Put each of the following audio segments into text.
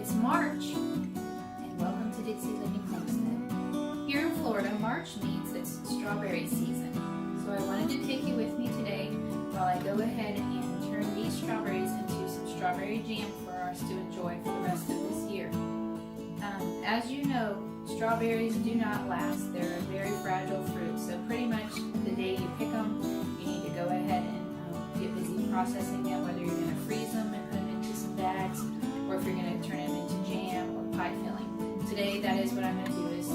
It's March, and welcome to Dixie Living Homestead. Here in Florida, March means it's strawberry season. So I wanted to take you with me today while I go ahead and turn these strawberries into some strawberry jam for us to enjoy for the rest of this year. As you know, strawberries do not last. They're a very fragile fruit, so pretty much the day you pick them, you need to go ahead and get busy processing them, whether you're going to freeze them and put them into some bags, or if you're going to turn them into jam or pie filling. Today, that is what I'm going to do, is to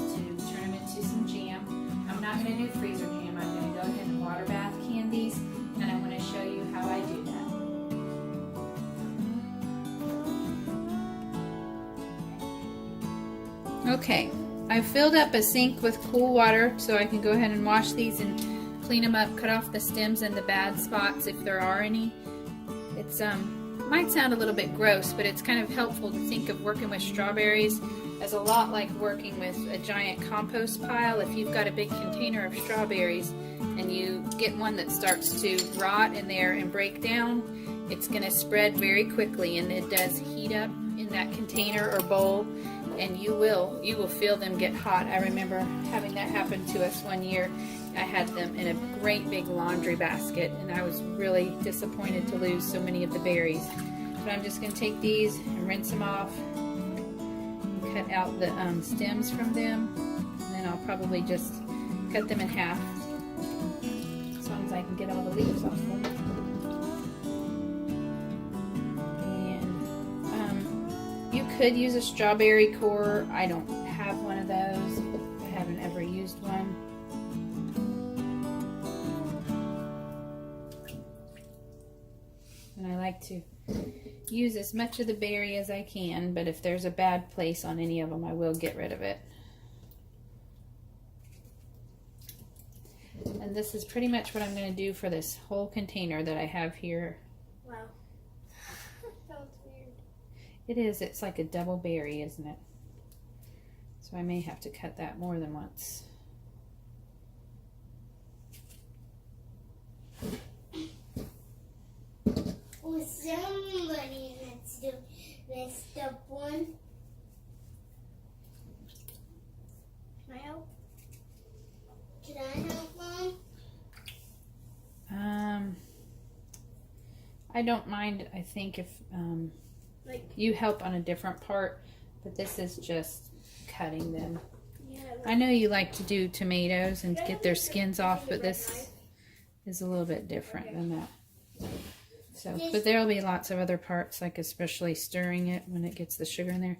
turn them into some jam. I'm not going to do freezer jam. I'm going to go ahead and water bath candies, and I'm going to show you how I do that. Okay, I've filled up a sink with cool water so I can go ahead and wash these and clean them up, cut off the stems and the bad spots if there are any. It's might sound a little bit gross, but it's kind of helpful to think of working with strawberries as a lot like working with a giant compost pile. If you've got a big container of strawberries and you get one that starts to rot in there and break down, it's going to spread very quickly, and it does heat up in that container or bowl, and you will feel them get hot. I remember having that happen to us one year. I had them in a great big laundry basket, and I was really disappointed to lose so many of the berries. But I'm just going to take these and rinse them off and cut out the stems from them, and then I'll probably just cut them in half as long as I can get all the leaves off them. And you could use a strawberry core. I don't have one of those. I haven't ever used one. And I like to use as much of the berry as I can, but if there's a bad place on any of them, I will get rid of it. And this is pretty much what I'm going to do for this whole container that I have here. Wow. That was weird. It is. It's like a double berry, isn't it? So I may have to cut that more than once. Oh, somebody let's do step one. Can I help? Can I help, Mom? I don't mind, I think, if you help on a different part, but this is just cutting them. Yeah, I know you like to do tomatoes and get their skins off, but this is a little bit different than that. So, but there'll be lots of other parts, like especially stirring it when it gets the sugar in there.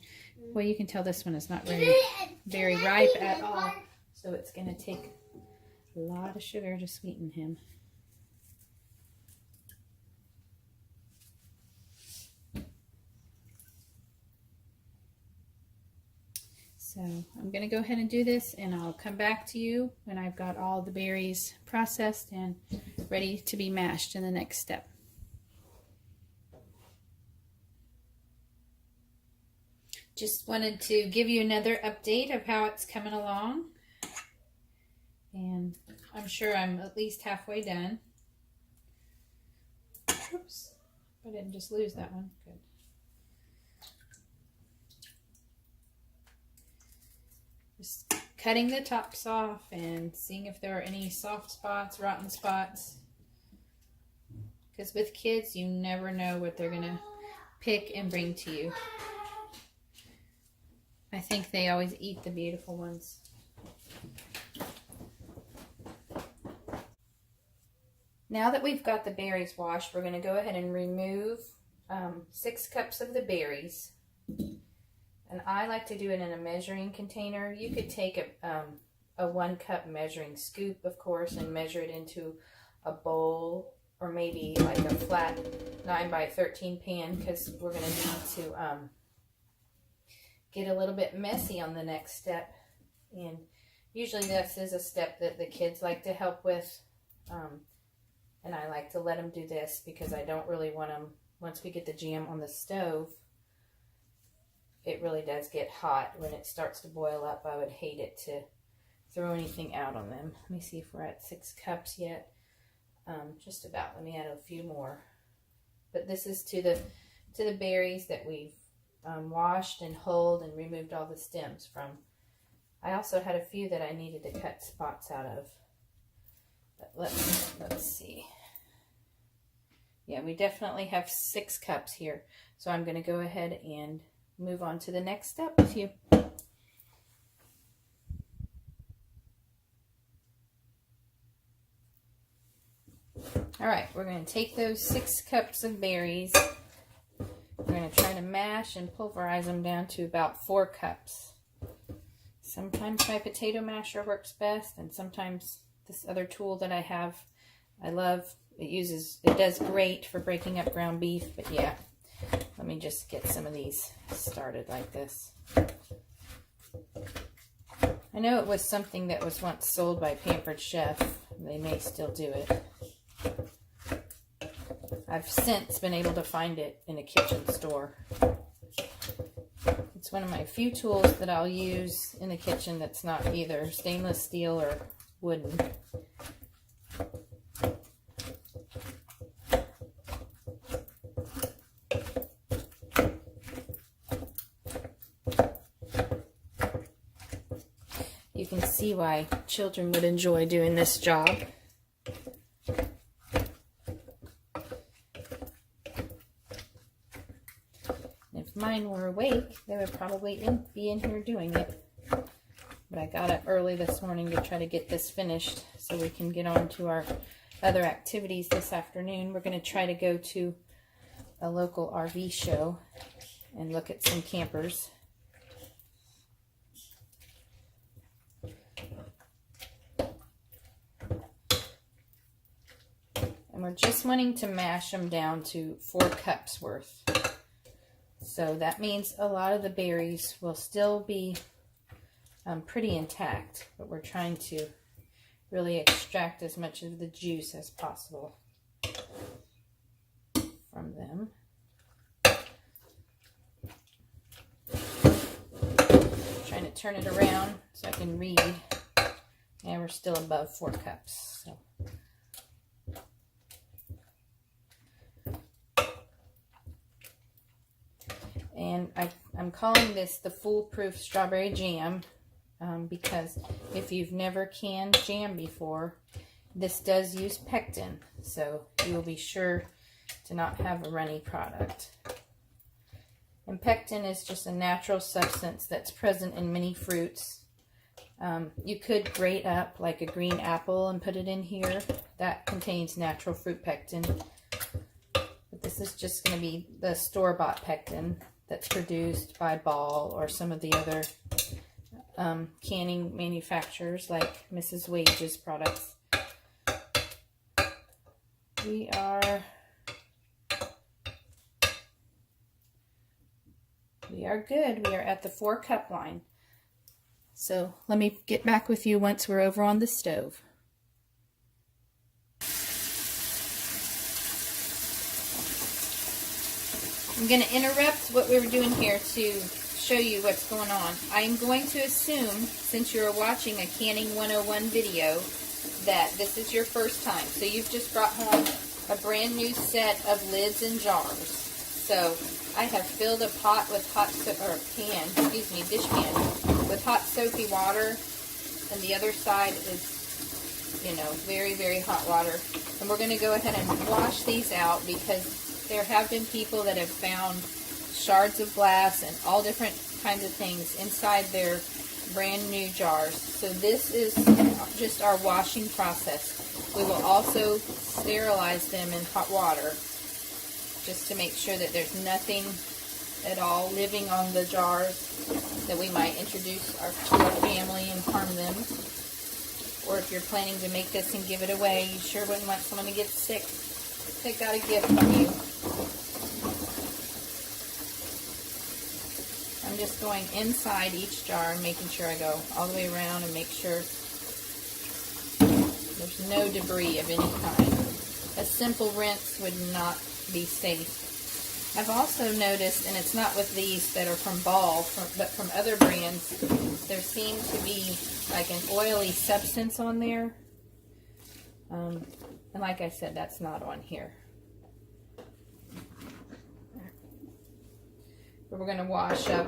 Well, you can tell this one is not very ripe at all, so it's going to take a lot of sugar to sweeten him. So I'm going to go ahead and do this, and I'll come back to you when I've got all the berries processed and ready to be mashed in the next step. Just wanted to give you another update of how it's coming along. And I'm sure I'm at least halfway done. Oops, I didn't just lose that one. Good. Just cutting the tops off and seeing if there are any soft spots, rotten spots. Because with kids, you never know what they're going to pick and bring to you. I think they always eat the beautiful ones. Now that we've got the berries washed, we're going to go ahead and remove 6 cups of the berries. And I like to do it in a measuring container. You could take a 1 cup measuring scoop, of course, and measure it into a bowl, or maybe like a flat 9 by 13 pan, because we're going to need to get a little bit messy on the next step. And usually this is a step that the kids like to help with. And I like to let them do this because I don't really want them, once we get the jam on the stove, it really does get hot when it starts to boil up. I would hate it to throw anything out on them. Let me see if we're at 6 cups yet. Just about. Let me add a few more. But this is to the berries that we've washed and hulled and removed all the stems from. I also had a few that I needed to cut spots out of. But let's see. Yeah, we definitely have 6 cups here. So I'm going to go ahead and move on to the next step with you. All right, we're going to take those 6 cups of berries. We're going to try to mash and pulverize them down to about 4 cups. Sometimes my potato masher works best, and sometimes this other tool that I have, I love. It does great for breaking up ground beef, but yeah, let me just get some of these started like this. I know it was something that was once sold by Pampered Chef. They may still do it. I've since been able to find it in a kitchen store. It's one of my few tools that I'll use in the kitchen that's not either stainless steel or wooden. You can see why children would enjoy doing this job. If mine were awake, they would probably be in here doing it. But I got up early this morning to try to get this finished so we can get on to our other activities this afternoon. We're going to try to go to a local RV show and look at some campers. And we're just wanting to mash them down to 4 cups worth. So that means a lot of the berries will still be pretty intact, but we're trying to really extract as much of the juice as possible from them. Trying to turn it around so I can read. And we're still above 4 cups. So. And I'm calling this the foolproof strawberry jam because if you've never canned jam before, this does use pectin, so you will be sure to not have a runny product. And pectin is just a natural substance that's present in many fruits. You could grate up like a green apple and put it in here. That contains natural fruit pectin. But this is just going to be the store-bought pectin that's produced by Ball or some of the other canning manufacturers like Mrs. Wage's products. We are good. We are at the 4 cup line. So let me get back with you once we're over on the stove. I'm going to interrupt what we were doing here to show you what's going on. I'm going to assume, since you're watching a Canning 101 video, that this is your first time. So you've just brought home a brand new set of lids and jars. So I have filled a pot with dish pan with hot soapy water, and the other side is, very, very hot water. And we're going to go ahead and wash these out because there have been people that have found shards of glass and all different kinds of things inside their brand new jars. So this is just our washing process. We will also sterilize them in hot water just to make sure that there's nothing at all living on the jars that we might introduce to our family and harm them. Or if you're planning to make this and give it away, you sure wouldn't want someone to get sick. They got a gift from you. I'm just going inside each jar and making sure I go all the way around and make sure there's no debris of any kind. A simple rinse would not be safe. I've also noticed, and it's not with these that are from Ball, but from other brands, there seems to be like an oily substance on there. And like I said, that's not on here. We're going to wash up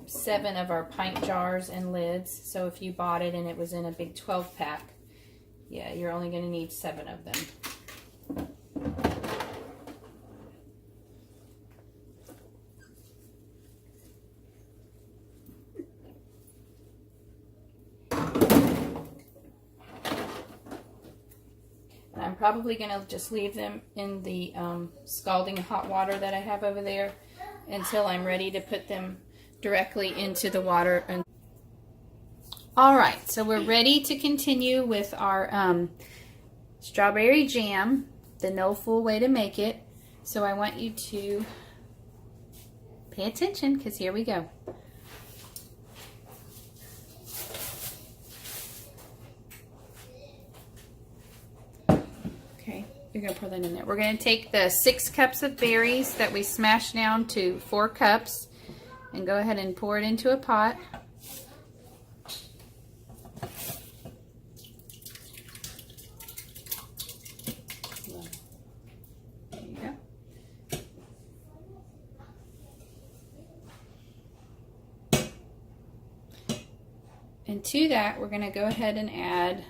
7 of our pint jars and lids. So if you bought it and it was in a big 12 pack, yeah, you're only going to need 7 of them. And I'm probably going to just leave them in the scalding hot water that I have over there until I'm ready to put them directly into the water. All right, so we're ready to continue with our strawberry jam, the no fool way to make it. So I want you to pay attention, because here we go. Okay, you're gonna pour that in there. We're gonna take the 6 cups of berries that we smashed down to 4 cups and go ahead and pour it into a pot. There you go. And to that, we're gonna go ahead and add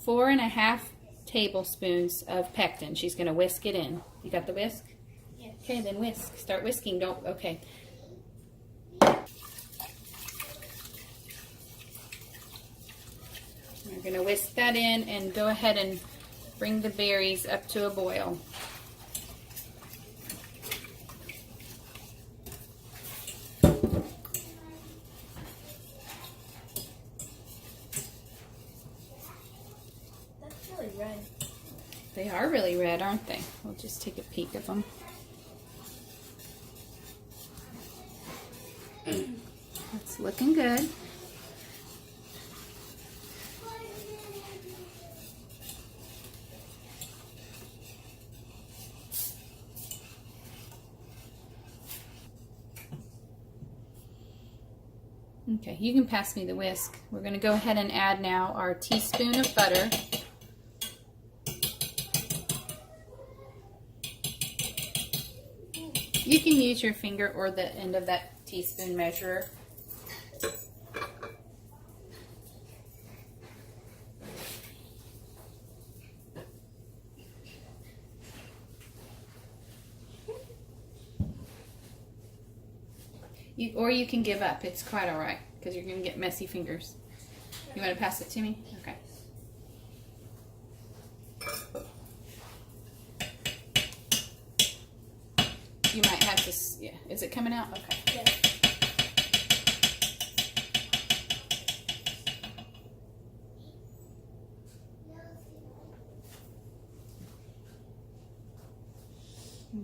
4½ tablespoons of pectin. She's going to whisk it in. You got the whisk? Yes. Okay, then whisk. Start whisking. Don't, okay. We're going to whisk that in and go ahead and bring the berries up to a boil. Red. They are really red, aren't they? We'll just take a peek of them. It's looking good. Okay, you can pass me the whisk. We're going to go ahead and add now our teaspoon of butter. You can use your finger or the end of that teaspoon measurer. Or you can give up. It's quite all right because you're going to get messy fingers. You want to pass it to me? Okay. You might have to, yeah. Is it coming out? Okay. Yes.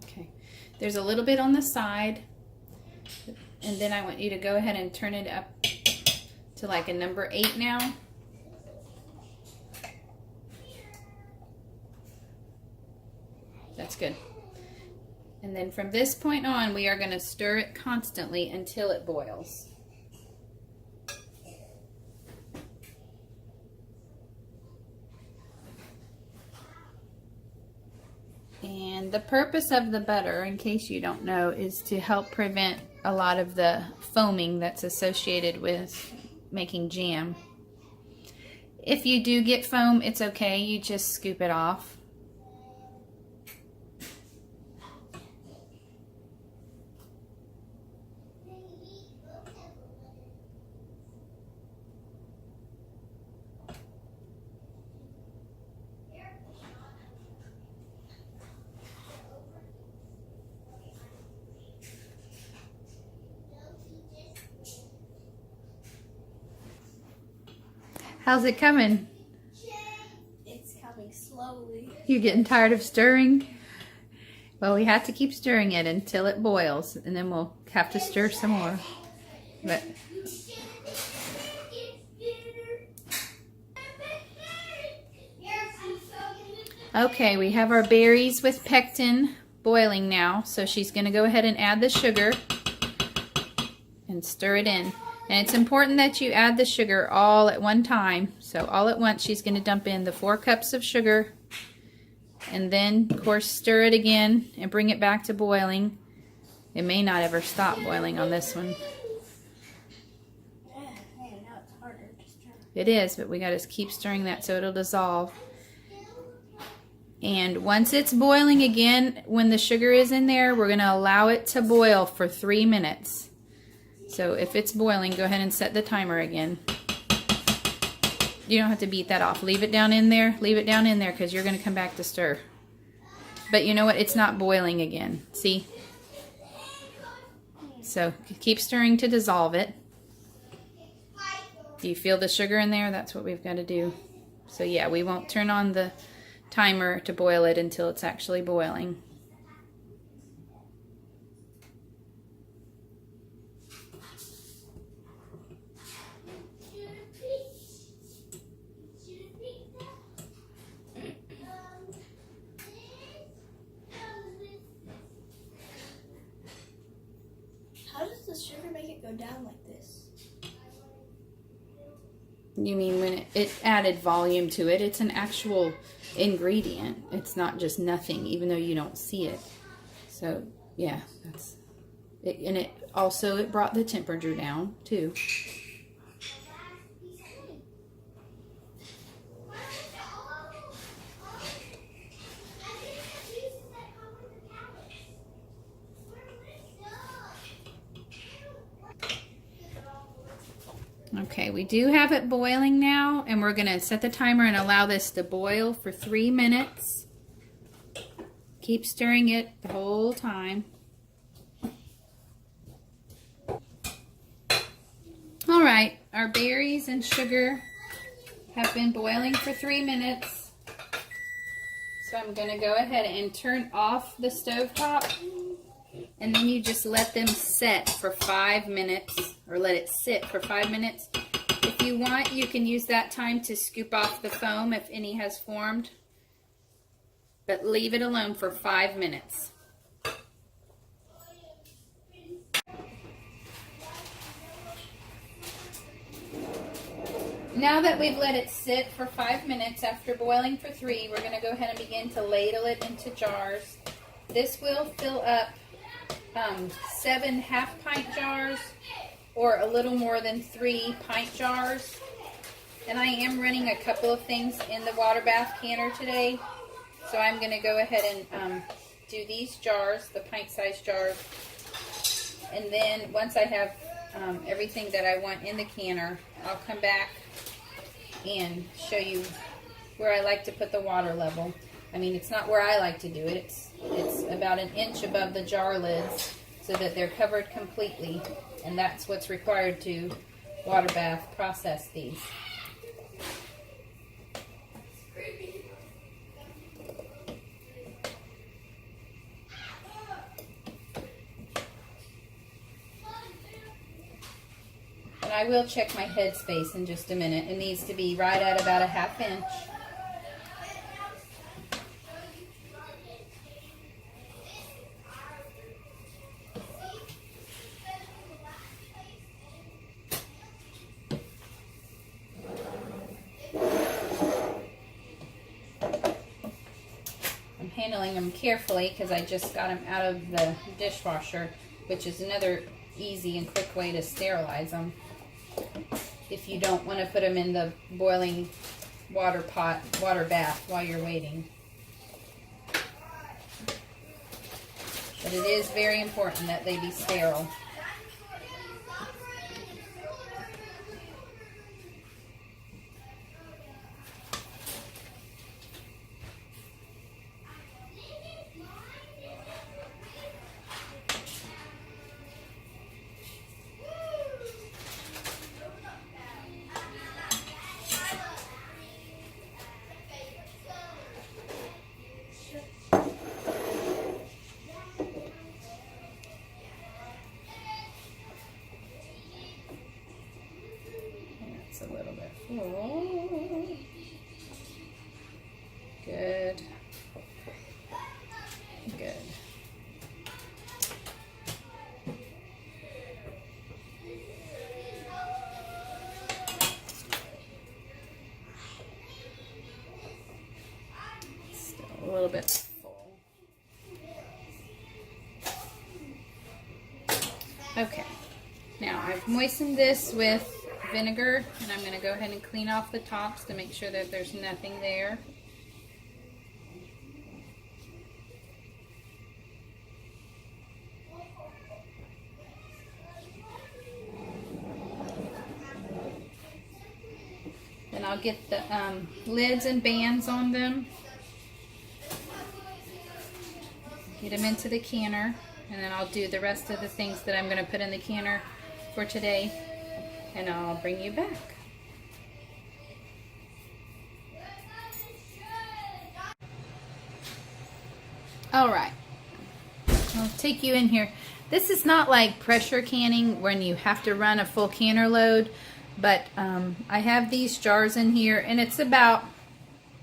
Okay. There's a little bit on the side, and then I want you to go ahead and turn it up to like a number 8 now. That's good. And then from this point on, we are going to stir it constantly until it boils. And the purpose of the butter, in case you don't know, is to help prevent a lot of the foaming that's associated with making jam. If you do get foam, it's okay. You just scoop it off. How's it coming? It's coming slowly. You getting tired of stirring? Well, we have to keep stirring it until it boils, and then we'll have to stir some more. But okay, we have our berries with pectin boiling now, so she's going to go ahead and add the sugar and stir it in. And it's important that you add the sugar all at one time. So all at once, she's going to dump in the 4 cups of sugar, and then, of course, stir it again and bring it back to boiling. It may not ever stop boiling on this one. Man, now it's harder to stir. It is, but we got to keep stirring that so it'll dissolve. And once it's boiling again, when the sugar is in there, we're going to allow it to boil for 3 minutes. So if it's boiling, go ahead and set the timer again. You don't have to beat that off. Leave it down in there. Leave it down in there because you're going to come back to stir. But you know what? It's not boiling again. See? So keep stirring to dissolve it. Do you feel the sugar in there? That's what we've got to do. So yeah, we won't turn on the timer to boil it until it's actually boiling. How does the sugar make it go down like this? You mean when it added volume to it? It's an actual ingredient. It's not just nothing, even though you don't see it. So yeah, that's it. And it also, it brought the temperature down too. Okay, we do have it boiling now, and we're going to set the timer and allow this to boil for 3 minutes. Keep stirring it the whole time. All right, our berries and sugar have been boiling for 3 minutes. So I'm going to go ahead and turn off the stovetop, and then you just let them set for 5 minutes, or let it sit for 5 minutes. If you want, you can use that time to scoop off the foam if any has formed, but leave it alone for 5 minutes. Now that we've let it sit for 5 minutes after boiling for 3, we're going to go ahead and begin to ladle it into jars. This will fill up 7 half-pint jars or a little more than 3 pint jars. And I am running a couple of things in the water bath canner today. So I'm going to go ahead and do these jars, the pint-sized jars. And then once I have everything that I want in the canner, I'll come back and show you where I like to put the water level. I mean, it's not where I like to do it. It's about 1 inch above the jar lids so that they're covered completely. And that's what's required to water bath process these. And I will check my head space in just a minute. It needs to be right at about 1/2 inch. Handling them carefully because I just got them out of the dishwasher, which is another easy and quick way to sterilize them if you don't want to put them in the boiling water bath while you're waiting. But it is very important that they be sterile. A little bit full. Good. Good. Still a little bit full. I've moistened this with vinegar, and I'm going to go ahead and clean off the tops to make sure that there's nothing there. Then I'll get the lids and bands on them. Get them into the canner, and then I'll do the rest of the things that I'm going to put in the canner for today, and I'll bring you back. Alright, I'll take you in here. This is not like pressure canning when you have to run a full canner load, but I have these jars in here, and it's about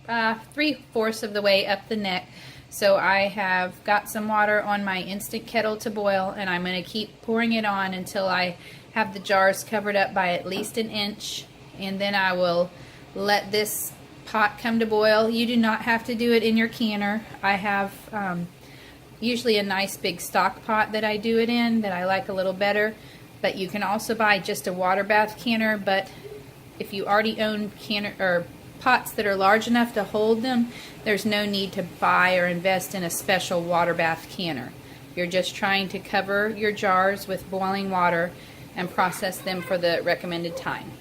3/4 of the way up the neck. So I have got some water on my instant kettle to boil, and I'm going to keep pouring it on until I have the jars covered up by at least an inch, and then I will let this pot come to boil. You do not have to do it in your canner. I have usually a nice big stock pot that I do it in that I like a little better, but you can also buy just a water bath canner. But if you already own canner or pots that are large enough to hold them, there's no need to buy or invest in a special water bath canner. You're just trying to cover your jars with boiling water and process them for the recommended time.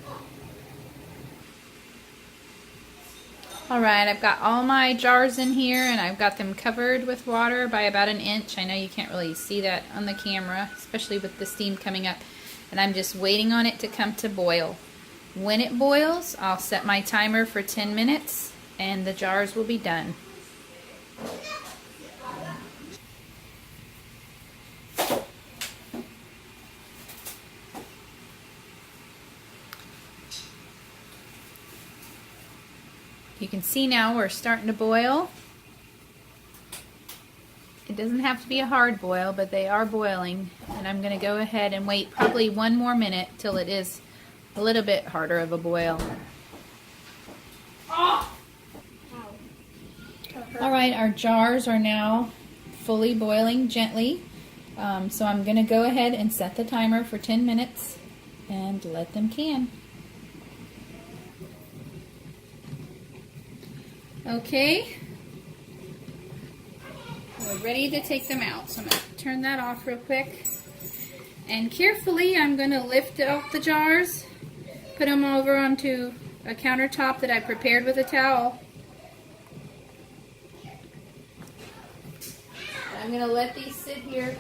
Alright, I've got all my jars in here, and I've got them covered with water by about an inch. I know you can't really see that on the camera, especially with the steam coming up, and I'm just waiting on it to come to boil. When it boils, I'll set my timer for 10 minutes and the jars will be done. You can see now we're starting to boil. It doesn't have to be a hard boil, but they are boiling, and I'm going to go ahead and wait probably one more minute till it is a little bit harder of a boil. Oh! Alright, our jars are now fully boiling gently, so I'm going to go ahead and set the timer for 10 minutes and let them can. Okay, we're ready to take them out, so I'm going to turn that off real quick. And carefully I'm going to lift off the jars, put them over onto a countertop that I prepared with a towel. I'm going to let these sit here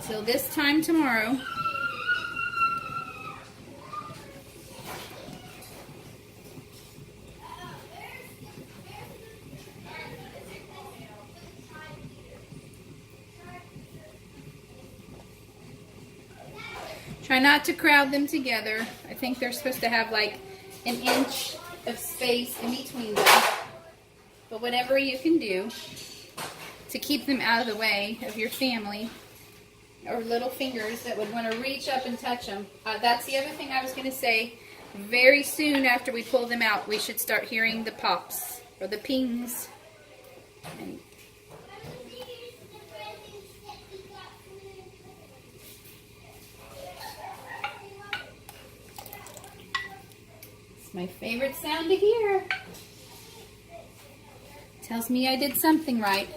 till this time tomorrow. Try not to crowd them together. I think they're supposed to have like an inch of space in between them. But whatever you can do to keep them out of the way of your family or little fingers that would want to reach up and touch them. That's the other thing I was going to say. Very soon after we pull them out, we should start hearing the pops or the pings. And my favorite sound to hear. Tells me I did something right.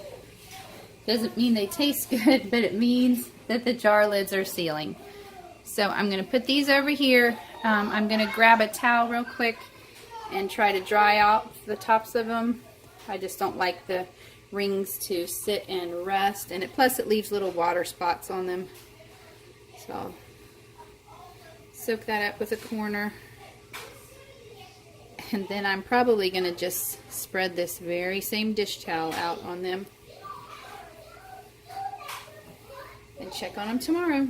Doesn't mean they taste good, but it means that the jar lids are sealing. So I'm going to put these over here. I'm going to grab a towel real quick and try to dry out the tops of them. I just don't like the rings to sit and rest, and plus it leaves little water spots on them. So I'll soak that up with a corner. And then I'm probably going to just spread this very same dish towel out on them and check on them tomorrow.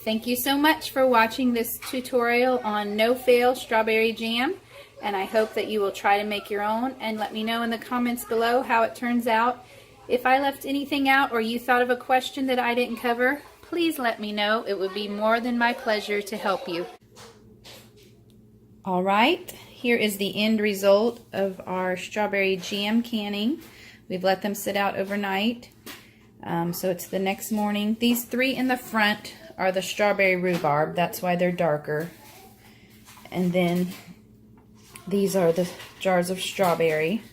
Thank you so much for watching this tutorial on no-fail strawberry jam, and I hope that you will try to make your own and let me know in the comments below how it turns out. If I left anything out or you thought of a question that I didn't cover, please let me know. It would be more than my pleasure to help you. Alright, here is the end result of our strawberry jam canning. We've let them sit out overnight. So it's the next morning. These 3 in the front are the strawberry rhubarb. That's why they're darker. And then these are the jars of strawberry.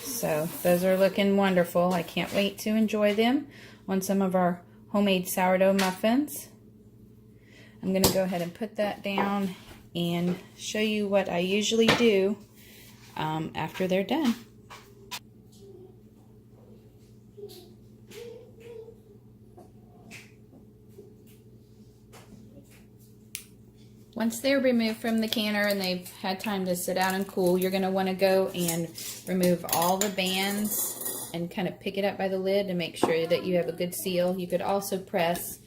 So those are looking wonderful. I can't wait to enjoy them on some of our homemade sourdough muffins. I'm going to go ahead and put that down and show you what I usually do after they're done. Once they're removed from the canner and they've had time to sit out and cool, you're going to want to go and remove all the bands and kind of pick it up by the lid to make sure that you have a good seal. You could also press,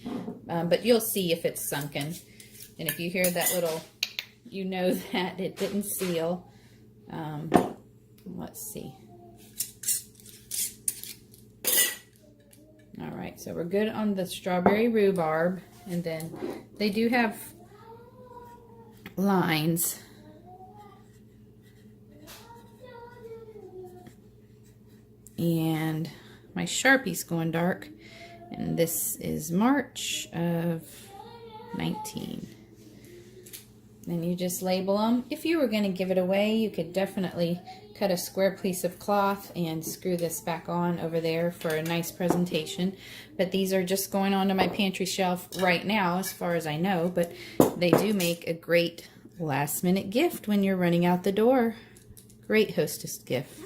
but you'll see if it's sunken. And if you hear that little, you know that it didn't seal. Let's see. All right, so we're good on the strawberry rhubarb. And then they do have lines. And my Sharpie's going dark. And this is March of 19. Then you just label them. If you were going to give it away, you could definitely cut a square piece of cloth and screw this back on over there for a nice presentation. But these are just going onto my pantry shelf right now, as far as I know. But they do make a great last minute gift when you're running out the door. Great hostess gift.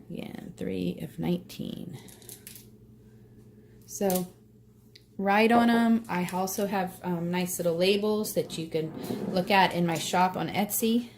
Again, 3 of 19. So write on them. I also have nice little labels that you can look at in my shop on Etsy.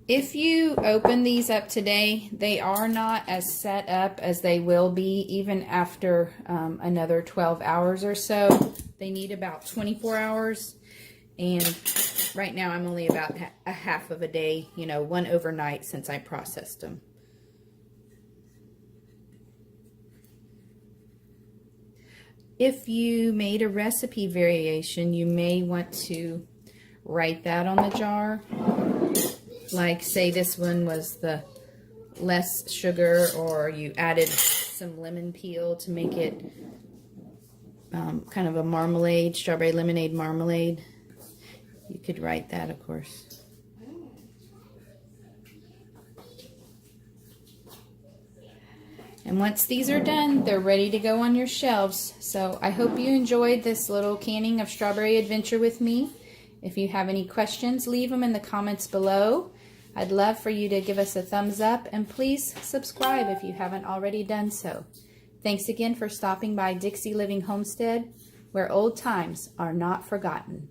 If you open these up today, they are not as set up as they will be even after another 12 hours or so. They need about 24 hours. And right now I'm only about a half of a day, you know, one overnight since I processed them. If you made a recipe variation, you may want to write that on the jar. Like, say this one was the less sugar, or you added some lemon peel to make it kind of a marmalade, strawberry lemonade marmalade. You could write that, of course. And once these are done, they're ready to go on your shelves. So I hope you enjoyed this little canning of strawberry adventure with me. If you have any questions, leave them in the comments below. I'd love for you to give us a thumbs up, and please subscribe if you haven't already done so. Thanks again for stopping by Dixie Living Homestead, where old times are not forgotten.